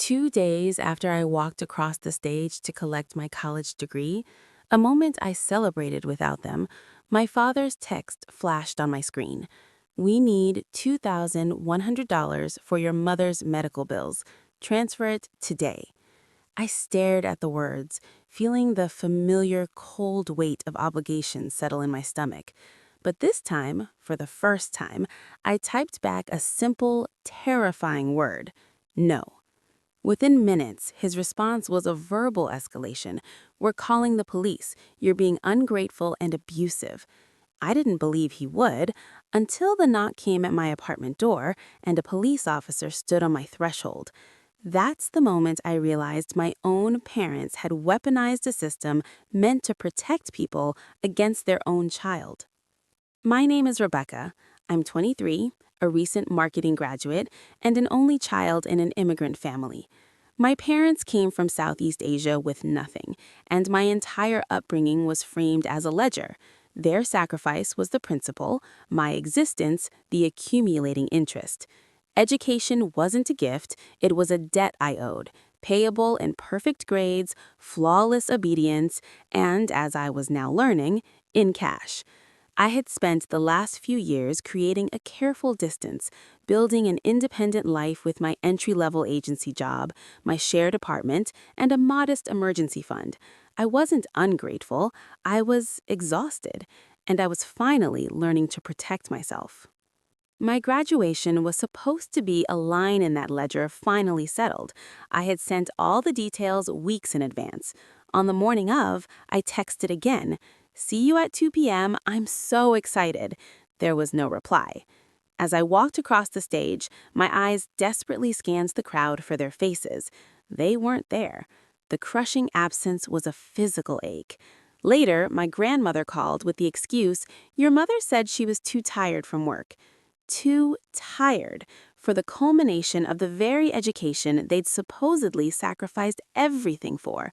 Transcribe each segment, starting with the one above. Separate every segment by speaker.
Speaker 1: 2 days after I walked across the stage to collect my college degree, a moment I celebrated without them, my father's text flashed on my screen. "We need $2,100 for your mother's medical bills. Transfer it today." I stared at the words, feeling the familiar cold weight of obligation settle in my stomach. But this time, for the first time, I typed back a simple, terrifying word: no. Within minutes, his response was a verbal escalation. "We're calling the police. You're being ungrateful and abusive." I didn't believe he would until the knock came at my apartment door and a police officer stood on my threshold. That's the moment I realized my own parents had weaponized a system meant to protect people against their own child. My name is Rebecca. I'm 23, a recent marketing graduate, and an only child in an immigrant family. My parents came from Southeast Asia with nothing, and my entire upbringing was framed as a ledger. Their sacrifice was the principal, my existence the accumulating interest. Education wasn't a gift, it was a debt I owed, payable in perfect grades, flawless obedience, and, as I was now learning, in cash. I had spent the last few years creating a careful distance, building an independent life with my entry-level agency job, my shared apartment, and a modest emergency fund. I wasn't ungrateful, I was exhausted, and I was finally learning to protect myself. My graduation was supposed to be a line in that ledger finally settled. I had sent all the details weeks in advance. On the morning of, I texted again. "See you at 2 p.m. I'm so excited." There was no reply. As I walked across the stage, my eyes desperately scanned the crowd for their faces. They weren't there. The crushing absence was a physical ache. Later, my grandmother called with the excuse, "Your mother said she was too tired from work." Too tired for the culmination of the very education they'd supposedly sacrificed everything for.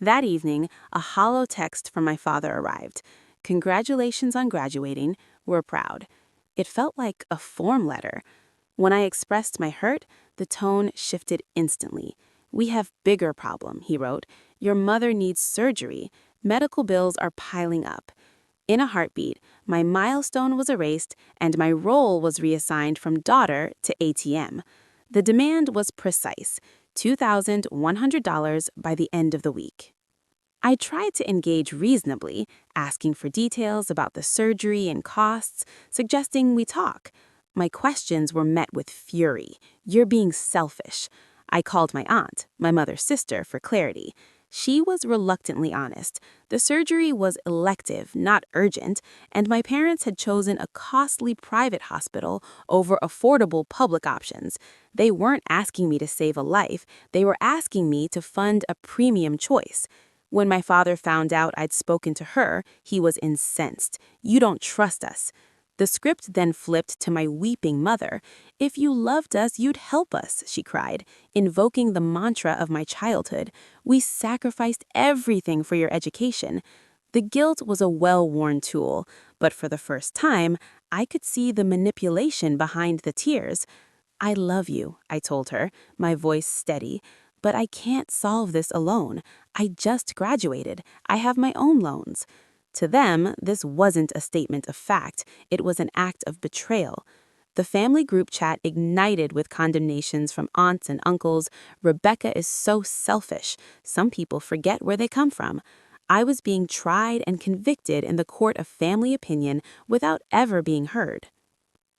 Speaker 1: That evening, a hollow text from my father arrived. "Congratulations on graduating. We're proud." It felt like a form letter. When I expressed my hurt, the tone shifted instantly. "We have bigger problem," he wrote. "Your mother needs surgery. Medical bills are piling up." In a heartbeat, my milestone was erased and my role was reassigned from daughter to ATM. The demand was precise: $2,100 by the end of the week. I tried to engage reasonably, asking for details about the surgery and costs, suggesting we talk. My questions were met with fury. "You're being selfish." I called my aunt, my mother's sister, for clarity. She was reluctantly honest. The surgery was elective, not urgent, and my parents had chosen a costly private hospital over affordable public options. They weren't asking me to save a life, they were asking me to fund a premium choice. When my father found out I'd spoken to her, he was incensed. "You don't trust us." The script then flipped to my weeping mother. "If you loved us, you'd help us," she cried, invoking the mantra of my childhood. "We sacrificed everything for your education." The guilt was a well-worn tool, but for the first time, I could see the manipulation behind the tears. "I love you," I told her, my voice steady, "but I can't solve this alone. I just graduated. I have my own loans." To them, this wasn't a statement of fact, it was an act of betrayal. The family group chat ignited with condemnations from aunts and uncles. "Rebecca is so selfish. Some people forget where they come from." I was being tried and convicted in the court of family opinion without ever being heard.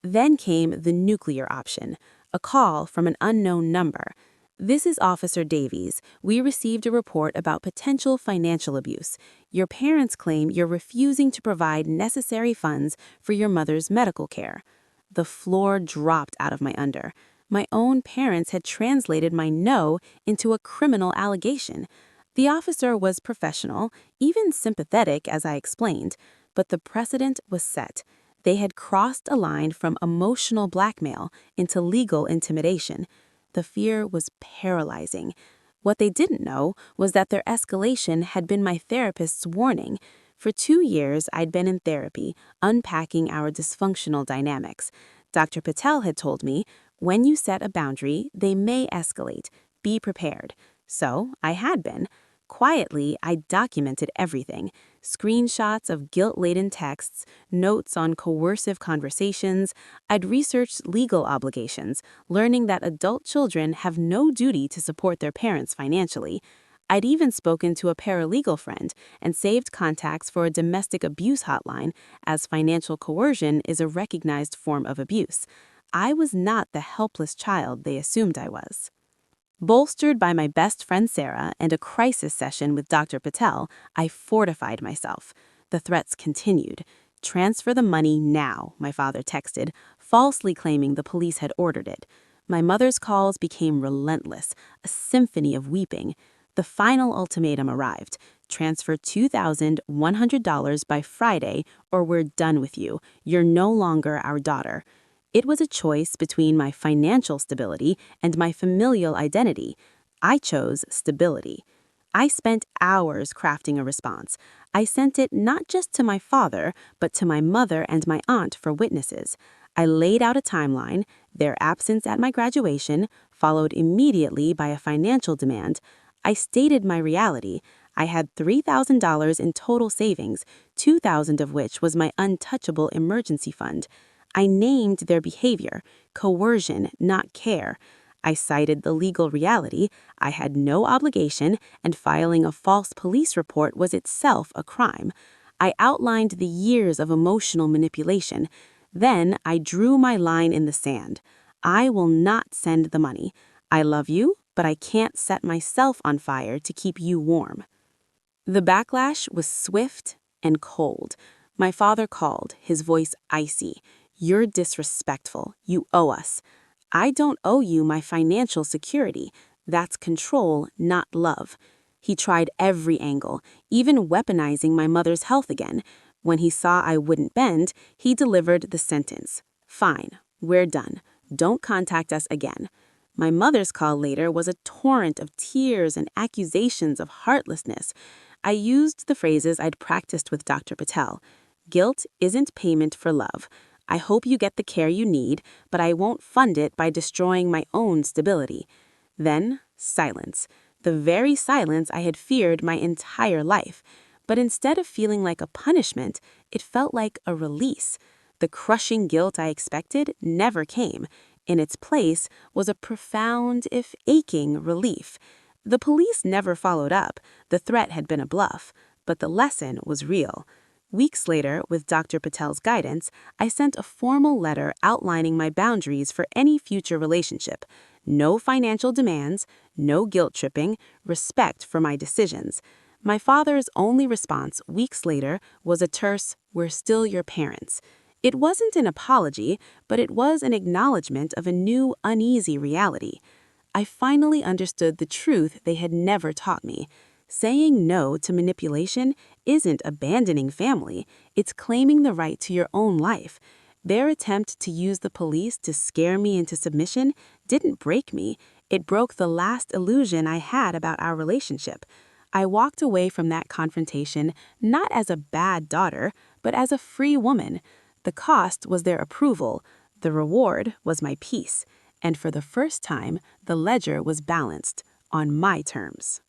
Speaker 1: Then came the nuclear option, a call from an unknown number. "This is Officer Davies. We received a report about potential financial abuse. Your parents claim you're refusing to provide necessary funds for your mother's medical care." The floor dropped out of my under. My own parents had translated my no into a criminal allegation. The officer was professional, even sympathetic as I explained, but the precedent was set. They had crossed a line from emotional blackmail into legal intimidation. The fear was paralyzing. What they didn't know was that their escalation had been my therapist's warning. For 2 years, I'd been in therapy, unpacking our dysfunctional dynamics. Dr. Patel had told me, "When you set a boundary, they may escalate. Be prepared. So I had been. Quietly, I documented everything: screenshots of guilt-laden texts, notes on coercive conversations. I'd researched legal obligations, learning that adult children have no duty to support their parents financially. I'd even spoken to a paralegal friend and saved contacts for a domestic abuse hotline, as financial coercion is a recognized form of abuse. I was not the helpless child they assumed I was. Bolstered by my best friend Sarah and a crisis session with Dr. Patel, I fortified myself. The threats continued. "Transfer the money now," my father texted, falsely claiming the police had ordered it. My mother's calls became relentless, a symphony of weeping. The final ultimatum arrived: "Transfer $2,100 by Friday, or we're done with you. You're no longer our daughter." It was a choice between my financial stability and my familial identity. I chose stability. I spent hours crafting a response. I sent it not just to my father, but to my mother and my aunt for witnesses. I laid out a timeline: their absence at my graduation, followed immediately by a financial demand. I stated my reality. I had $3,000 in total savings, $2,000 of which was my untouchable emergency fund. I named their behavior: coercion, not care. I cited the legal reality: I had no obligation, and filing a false police report was itself a crime. I outlined the years of emotional manipulation. Then I drew my line in the sand. I will not send the money. I love you, but I can't set myself on fire to keep you warm. The backlash was swift and cold. My father called, his voice icy. "You're disrespectful. You owe us." "I don't owe you my financial security. That's control, not love." He tried every angle, even weaponizing my mother's health again. When he saw I wouldn't bend, he delivered the sentence: "Fine, we're done. Don't contact us again." My mother's call later was a torrent of tears and accusations of heartlessness. I used the phrases I'd practiced with Dr. Patel. "Guilt isn't payment for love. I hope you get the care you need, but I won't fund it by destroying my own stability." Then, silence. The very silence I had feared my entire life. But instead of feeling like a punishment, it felt like a release. The crushing guilt I expected never came. In its place was a profound, if aching, relief. The police never followed up. The threat had been a bluff. But the lesson was real. Weeks later, with Dr. Patel's guidance, I sent a formal letter outlining my boundaries for any future relationship. No financial demands, no guilt tripping, respect for my decisions. My father's only response weeks later was a terse, "We're still your parents." It wasn't an apology, but it was an acknowledgement of a new, uneasy reality. I finally understood the truth they had never taught me. Saying no to manipulation isn't abandoning family, it's claiming the right to your own life. Their attempt to use the police to scare me into submission didn't break me. It broke the last illusion I had about our relationship. I walked away from that confrontation not as a bad daughter, but as a free woman. The cost was their approval. The reward was my peace. And for the first time, the ledger was balanced on my terms.